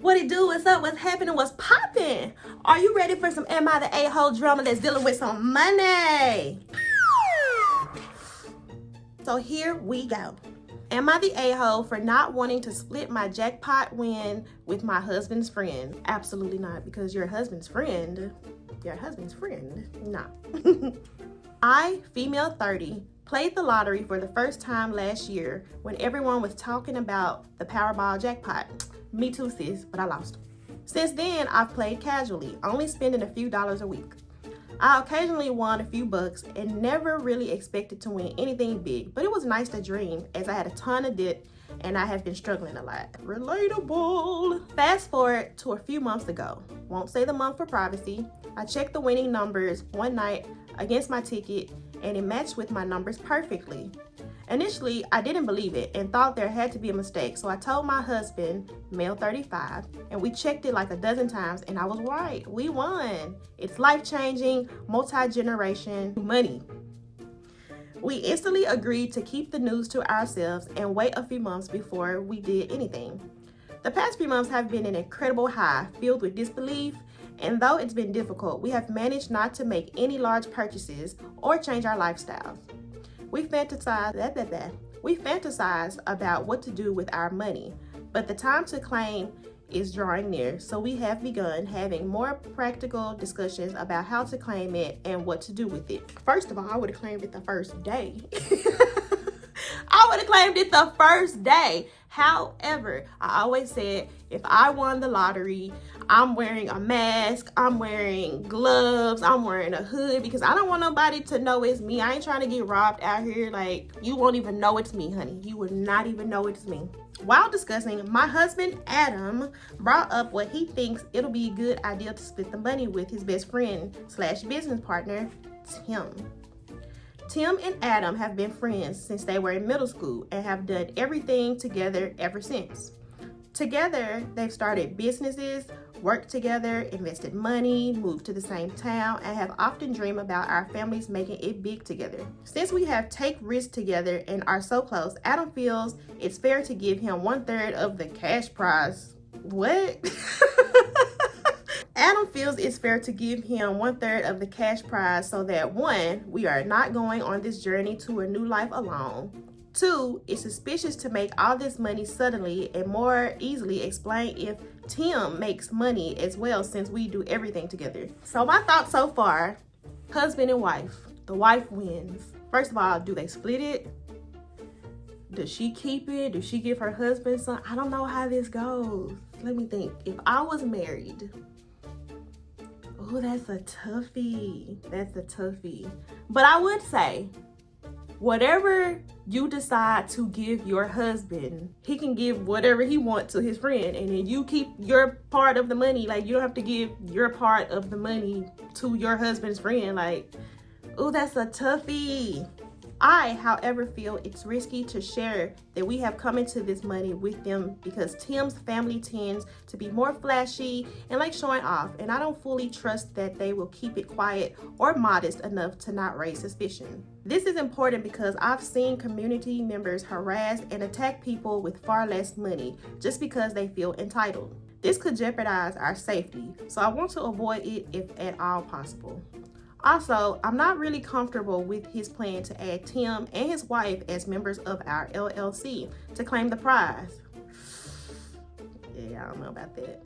What it do? What's up? What's happening? What's popping? Are you ready for some Am I the A-hole drama that's dealing with some money? So here we go. Am I the a-hole for not wanting to split my jackpot win with my husband's friend? Absolutely not, because your husband's friend. Nah. I, female 30, played the lottery for the first time last year when everyone was talking about the Powerball jackpot. Me too, sis, but I lost. Since then, I've played casually, only spending a few dollars a week. I occasionally won a few bucks and never really expected to win anything big, but it was nice to dream as I had a ton of debt and I have been struggling a lot. Relatable. Fast forward to a few months ago. Won't say the month for privacy. I checked the winning numbers one night against my ticket and it matched with my numbers perfectly. Initially, I didn't believe it and thought there had to be a mistake, so I told my husband, male 35, and we checked it like a dozen times and I was right. We won. It's life-changing, multi-generation money. We instantly agreed to keep the news to ourselves and wait a few months before we did anything. The past few months have been an incredible high, filled with disbelief, and though it's been difficult, we have managed not to make any large purchases or change our lifestyles. We fantasize about what to do with our money, but the time to claim is drawing near, so we have begun having more practical discussions about how to claim it and what to do with it. First of all, I would have claimed it the first day. However, I always said if I won the lottery, I'm wearing a mask, I'm wearing gloves, I'm wearing a hood because I don't want nobody to know it's me. I ain't trying to get robbed out here. Like, you won't even know it's me, honey. You would not even know it's me. While discussing, my husband, Adam, brought up what he thinks it'll be a good idea to split the money with his best friend / business partner, Tim. Tim and Adam have been friends since they were in middle school and have done everything together ever since. Together, they've started businesses, worked together, invested money, moved to the same town, and have often dreamed about our families making it big together. Since we have take risks together and are so close, Adam feels it's fair to give him 1/3 of the cash prize. What? Adam feels it's fair to give him 1/3 of the cash prize so that 1, we are not going on this journey to a new life alone. 2, it's suspicious to make all this money suddenly and more easily explain if Tim makes money as well since we do everything together. So my thoughts so far, husband and wife. The wife wins. First of all, do they split it? Does she keep it? Does she give her husband some? I don't know how this goes. Let me think. If I was married, oh, that's a toughie. But I would say, whatever you decide to give your husband, he can give whatever he wants to his friend, and then you keep your part of the money. Like, you don't have to give your part of the money to your husband's friend. Like, oh, that's a toughie. I, however, feel it's risky to share that we have come into this money with them because Tim's family tends to be more flashy and like showing off, and I don't fully trust that they will keep it quiet or modest enough to not raise suspicion. This is important because I've seen community members harass and attack people with far less money just because they feel entitled. This could jeopardize our safety, so I want to avoid it if at all possible. Also, I'm not really comfortable with his plan to add Tim and his wife as members of our LLC to claim the prize. Yeah, I don't know about that.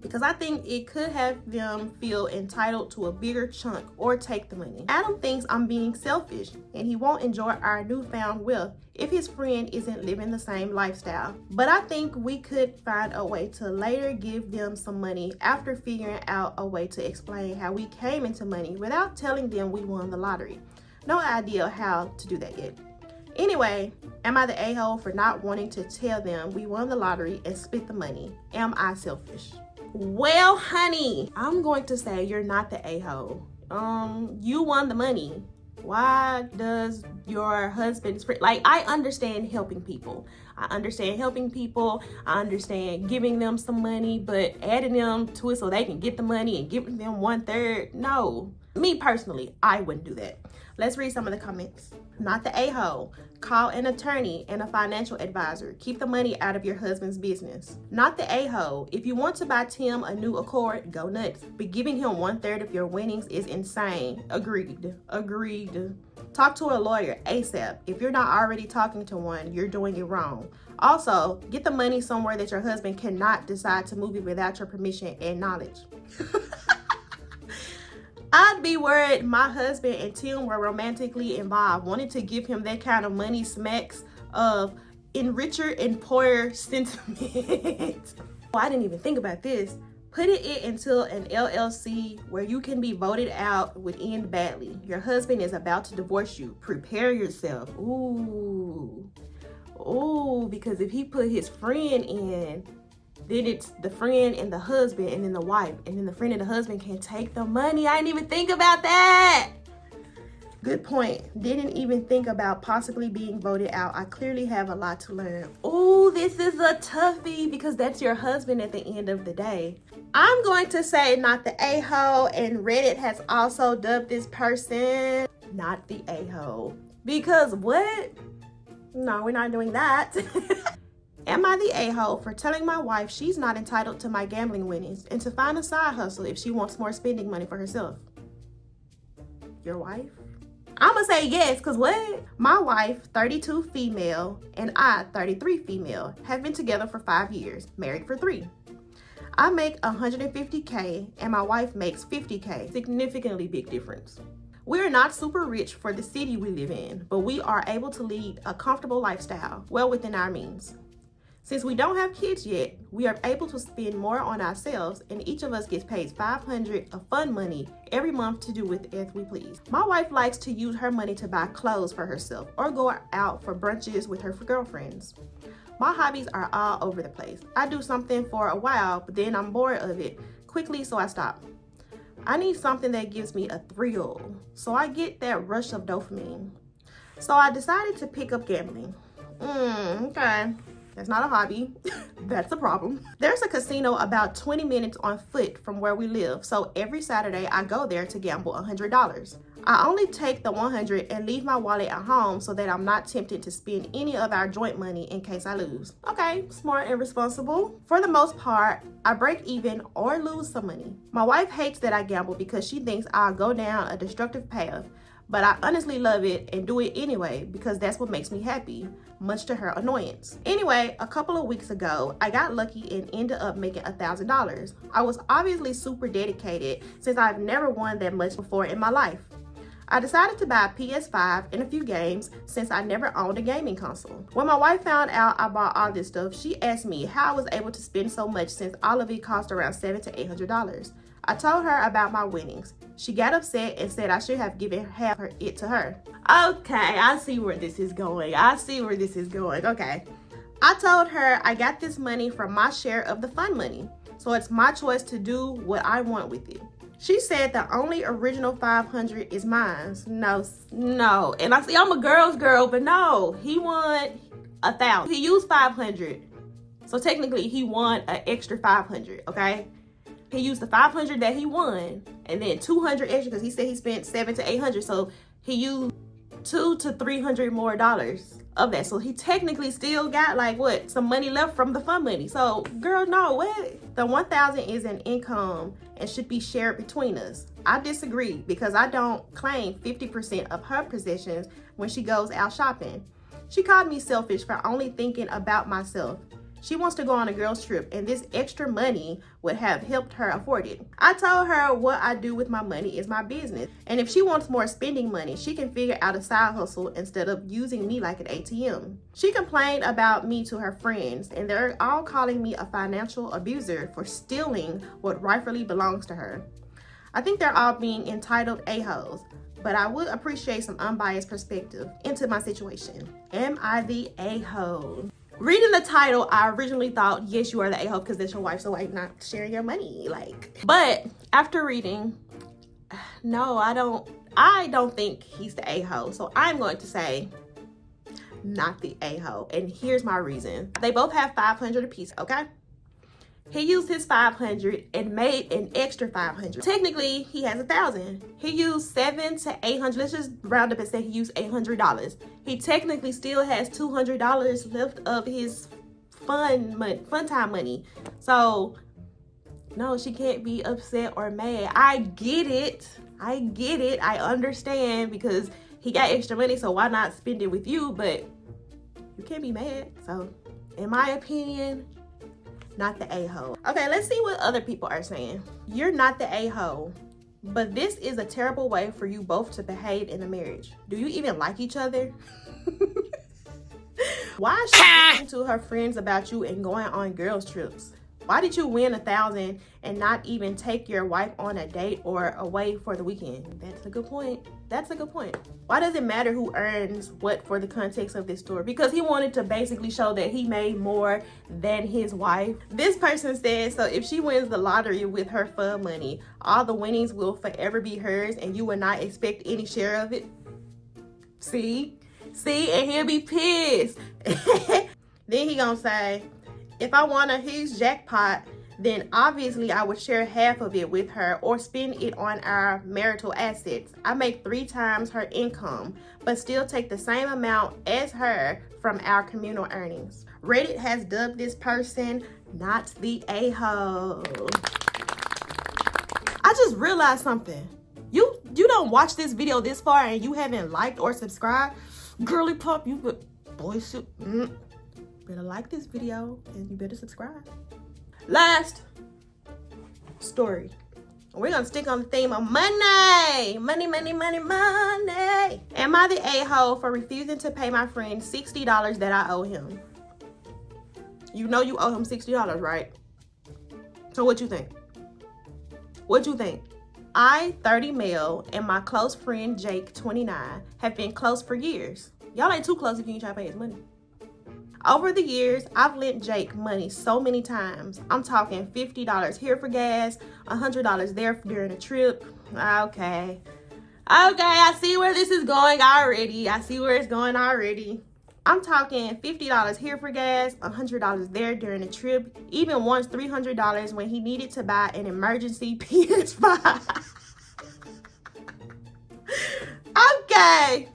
Because I think it could have them feel entitled to a bigger chunk or take the money. Adam thinks I'm being selfish and he won't enjoy our newfound wealth if his friend isn't living the same lifestyle. But I think we could find a way to later give them some money after figuring out a way to explain how we came into money without telling them we won the lottery. No idea how to do that yet. Anyway, am I the a-hole for not wanting to tell them we won the lottery and split the money? Am I selfish? Well, honey, I'm going to say you're not the a-hole. You won the money. Why does your husband's friend, like, I understand helping people. I understand helping people. I understand giving them some money, but adding them to it so they can get the money and giving them 1/3, no. Me personally, I wouldn't do that. Let's read some of the comments. Not the a-hole. Call an attorney and a financial advisor. Keep the money out of your husband's business. Not the a-hole. If you want to buy Tim a new Accord, go nuts. But giving him 1/3 of your winnings is insane. Agreed. Agreed. Talk to a lawyer ASAP. If you're not already talking to one, you're doing it wrong. Also, get the money somewhere that your husband cannot decide to move it without your permission and knowledge. I'd be worried my husband and Tim were romantically involved. Wanting to give him that kind of money smacks of enricher and poorer sentiment. Oh, I didn't even think about this. Putting it into an LLC where you can be voted out would end badly. Your husband is about to divorce you. Prepare yourself. Ooh. Ooh, because if he put his friend in, then it's the friend and the husband and then the wife. And then the friend and the husband can take the money. I didn't even think about that. Good point. Didn't even think about possibly being voted out. I clearly have a lot to learn. Oh, this is a toughie because that's your husband at the end of the day. I'm going to say not the a-hole, and Reddit has also dubbed this person not the a-hole. Because what? No, we're not doing that. Am I the a-hole for telling my wife she's not entitled to my gambling winnings and to find a side hustle if she wants more spending money for herself? Your wife? I'm gonna say yes, because what? My wife, 32 female, and I, 33 female, have been together for 5 years, married for 3. I make $150K and my wife makes $50K. Significantly big difference. We're not super rich for the city we live in, but we are able to lead a comfortable lifestyle, well within our means. Since we don't have kids yet, we are able to spend more on ourselves, and each of us gets paid $500 of fun money every month to do with as we please. My wife likes to use her money to buy clothes for herself or go out for brunches with her girlfriends. My hobbies are all over the place. I do something for a while, but then I'm bored of it quickly, so I stop. I need something that gives me a thrill, so I get that rush of dopamine. So I decided to pick up gambling. Okay. That's not a hobby. That's a problem. There's a casino about 20 minutes on foot from where we live, so every Saturday I go there to gamble $100. I only take the $100 and leave my wallet at home so that I'm not tempted to spend any of our joint money in case I lose. Okay, smart and responsible. For the most part, I break even or lose some money. My wife hates that I gamble because she thinks I'll go down a destructive path, but I honestly love it and do it anyway because that's what makes me happy, much to her annoyance. Anyway, a couple of weeks ago, I got lucky and ended up making $1,000. I was obviously super dedicated since I've never won that much before in my life. I decided to buy a PS5 and a few games since I never owned a gaming console. When my wife found out I bought all this stuff, she asked me how I was able to spend so much since all of it cost around $700 to $800. I told her about my winnings. She got upset and said I should have given half it to her. Okay, I see where this is going. Okay. I told her I got this money from my share of the fun money, so it's my choice to do what I want with it. She said the only original $500 is mine. No. And I see I'm a girl's girl, but no, he won $1,000. He used $500. So technically he won an extra $500, okay? He used the $500 that he won and then $200 extra because he said he spent $700 to $800. So he used $200 to $300 more of that. So he technically still got some money left from the fun money. So girl, no, what? The $1,000 is an income and should be shared between us. I disagree because I don't claim 50% of her possessions when she goes out shopping. She called me selfish for only thinking about myself. She wants to go on a girls trip and this extra money would have helped her afford it. I told her what I do with my money is my business. And if she wants more spending money, she can figure out a side hustle instead of using me like an ATM. She complained about me to her friends and they're all calling me a financial abuser for stealing what rightfully belongs to her. I think they're all being entitled a-holes, but I would appreciate some unbiased perspective into my situation. Am I the a-hole? Reading the title, I originally thought, yes, you are the a-hole because that's your wife, so why not sharing your money? But after reading, no, I don't think he's the a-hole. So I'm going to say, not the a-hole. And here's my reason. They both have $500 apiece, okay? He used his $500 and made an extra $500. Technically, he has $1,000. He used $700 to $800. Let's just round up and say he used $800. He technically still has $200 left of his fun time money. So, no, she can't be upset or mad. I get it. I understand because he got extra money, so why not spend it with you? But you can't be mad. So, in my opinion, not the a-hole. Okay, let's see what other people are saying. You're not the a-hole, but this is a terrible way for you both to behave in a marriage. Do you even like each other? Why is she talking to her friends about you and going on girls' trips? Why did you win $1,000 and not even take your wife on a date or away for the weekend? That's a good point. That's a good point. Why does it matter who earns what for the context of this story? Because he wanted to basically show that he made more than his wife. This person said, so if she wins the lottery with her fun money, all the winnings will forever be hers and you will not expect any share of it. See, and he'll be pissed. Then he gonna say, if I won a huge jackpot, then obviously I would share half of it with her or spend it on our marital assets. I make 3 times her income, but still take the same amount as her from our communal earnings. Reddit has dubbed this person not the a-hole. I just realized something. You don't watch this video this far and you haven't liked or subscribed? Girly pop, you could bullshit. Better like this video and you better subscribe. Last story. We're gonna stick on the theme of money. Money. Am I the a-hole for refusing to pay my friend $60 that I owe him? You know you owe him $60, right? So what you think? I, 30 male, and my close friend Jake, 29, have been close for years. Y'all ain't too close if you ain't trying to pay his money. Over the years, I've lent Jake money so many times. I'm talking $50 here for gas, $100 there during a trip. Okay, I see where this is going already. I'm talking $50 here for gas, $100 there during a trip, even once $300 when he needed to buy an emergency PS5. Okay.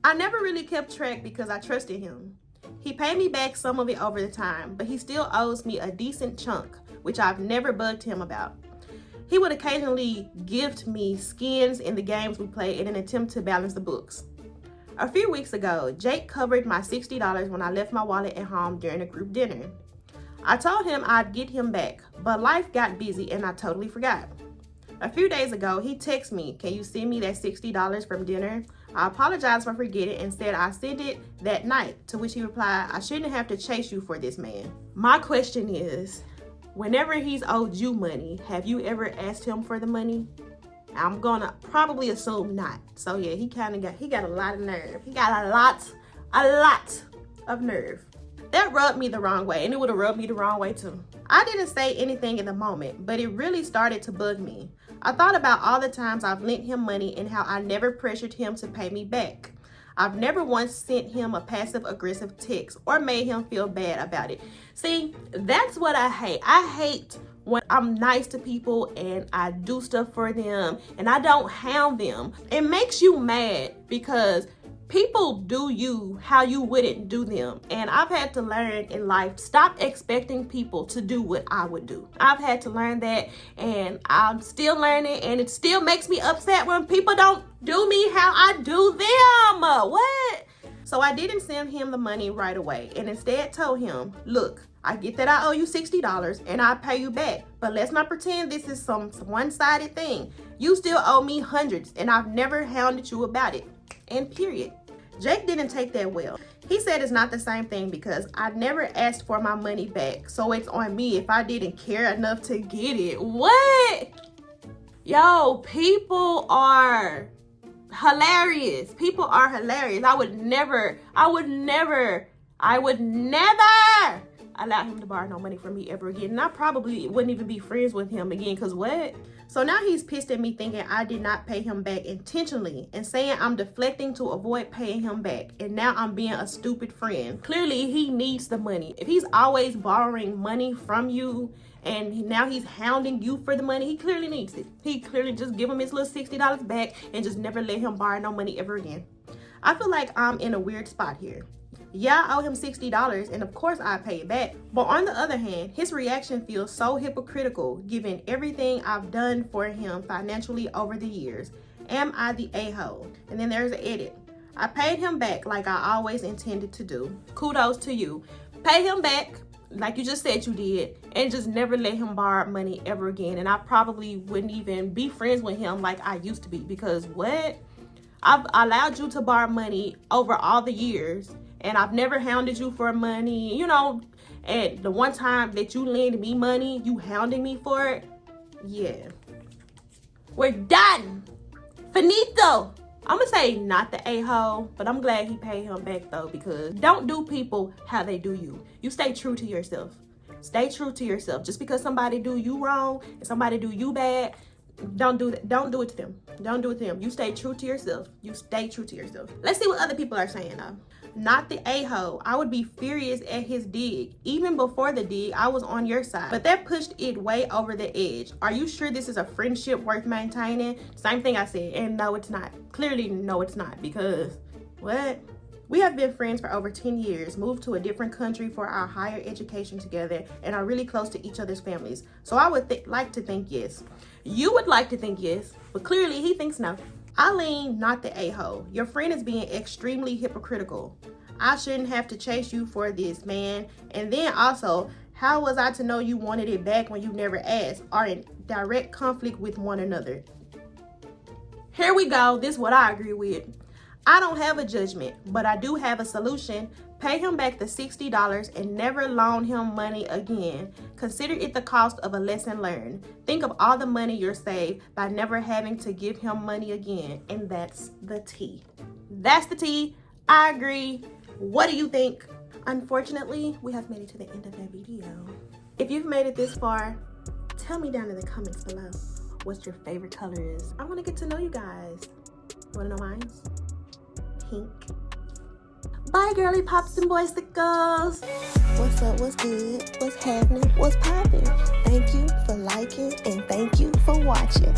I never really kept track because I trusted him. He paid me back some of it over the time, but he still owes me a decent chunk, which I've never bugged him about. He would occasionally gift me skins in the games we play in an attempt to balance the books. A few weeks ago, Jake covered my $60 when I left my wallet at home during a group dinner. I told him I'd get him back, but life got busy and I totally forgot. A few days ago, he texted me, "Can you send me that $60 from dinner?" I apologized for forgetting and said I sent it that night, to which he replied, "I shouldn't have to chase you for this, man." My question is, whenever he's owed you money, have you ever asked him for the money? I'm gonna probably assume not. So yeah, he got a lot of nerve. He got a lot of nerve. That rubbed me the wrong way, and it would have rubbed me the wrong way too. I didn't say anything in the moment, but it really started to bug me. I thought about all the times I've lent him money and how I never pressured him to pay me back. I've never once sent him a passive-aggressive text or made him feel bad about it. See, that's what I hate. I hate when I'm nice to people and I do stuff for them and I don't hound them. It makes you mad because people do you how you wouldn't do them. And I've had to learn in life, stop expecting people to do what I would do. I've had to learn that, and I'm still learning, and it still makes me upset when people don't do me how I do them. What? So I didn't send him the money right away and instead told him, "Look, I get that I owe you $60 and I'll pay you back, but let's not pretend this is some one-sided thing. You still owe me hundreds and I've never hounded you about it." And period. Jake didn't take that well. He said it's not the same thing because I never asked for my money back, so it's on me if I didn't care enough to get it. What? Yo, people are hilarious. I would never allow him to borrow no money from me ever again. And I probably wouldn't even be friends with him again, because what? So now he's pissed at me thinking I did not pay him back intentionally and saying I'm deflecting to avoid paying him back. And now I'm being a stupid friend. Clearly, he needs the money. If he's always borrowing money from you and now he's hounding you for the money, he clearly needs it. He clearly just give him his little $60 back and just never let him borrow no money ever again. I feel like I'm in a weird spot here. Yeah, I owe him $60 and of course I pay it back. But on the other hand, his reaction feels so hypocritical given everything I've done for him financially over the years. Am I the a-hole? And then there's an edit. I paid him back like I always intended to do. Kudos to you. Pay him back like you just said you did, and just never let him borrow money ever again. And I probably wouldn't even be friends with him like I used to be, because what? I've allowed you to borrow money over all the years, and I've never hounded you for money, you know, and the one time that you lended me money, you hounding me for it. Yeah. We're done. Finito. I'm gonna say not the a-hole, but I'm glad he paid him back though, because don't do people how they do you. You stay true to yourself. Stay true to yourself. Just because somebody do you wrong and somebody do you bad, don't do that. Don't do it to them. Don't do it to them. You stay true to yourself. You stay true to yourself. Let's see what other people are saying though. Not the a-hole. I would be furious at his dig. Even before the dig, I was on your side, but that pushed it way over the edge. Are you sure this is a friendship worth maintaining? Same thing I said, and no, it's not. Clearly, no, it's not, because what? We have been friends for over 10 years, moved to a different country for our higher education together, and are really close to each other's families. So I would like to think yes. You would like to think yes, but clearly he thinks no. Eileen, not the a-hole. Your friend is being extremely hypocritical. I shouldn't have to chase you for this, man. And then also, how was I to know you wanted it back when you never asked? Are in direct conflict with one another. Here we go. This is what I agree with. I don't have a judgment, but I do have a solution. Pay him back the $60 and never loan him money again. Consider it the cost of a lesson learned. Think of all the money you're saved by never having to give him money again. And that's the tea. That's the tea. I agree. What do you think? Unfortunately, we have made it to the end of the video. If you've made it this far, tell me down in the comments below what your favorite color is. I want to get to know you guys. Want to know mine? Pink. Bye, girly pops and boysicles. What's up? What's good? What's happening? What's popping? Thank you for liking and thank you for watching.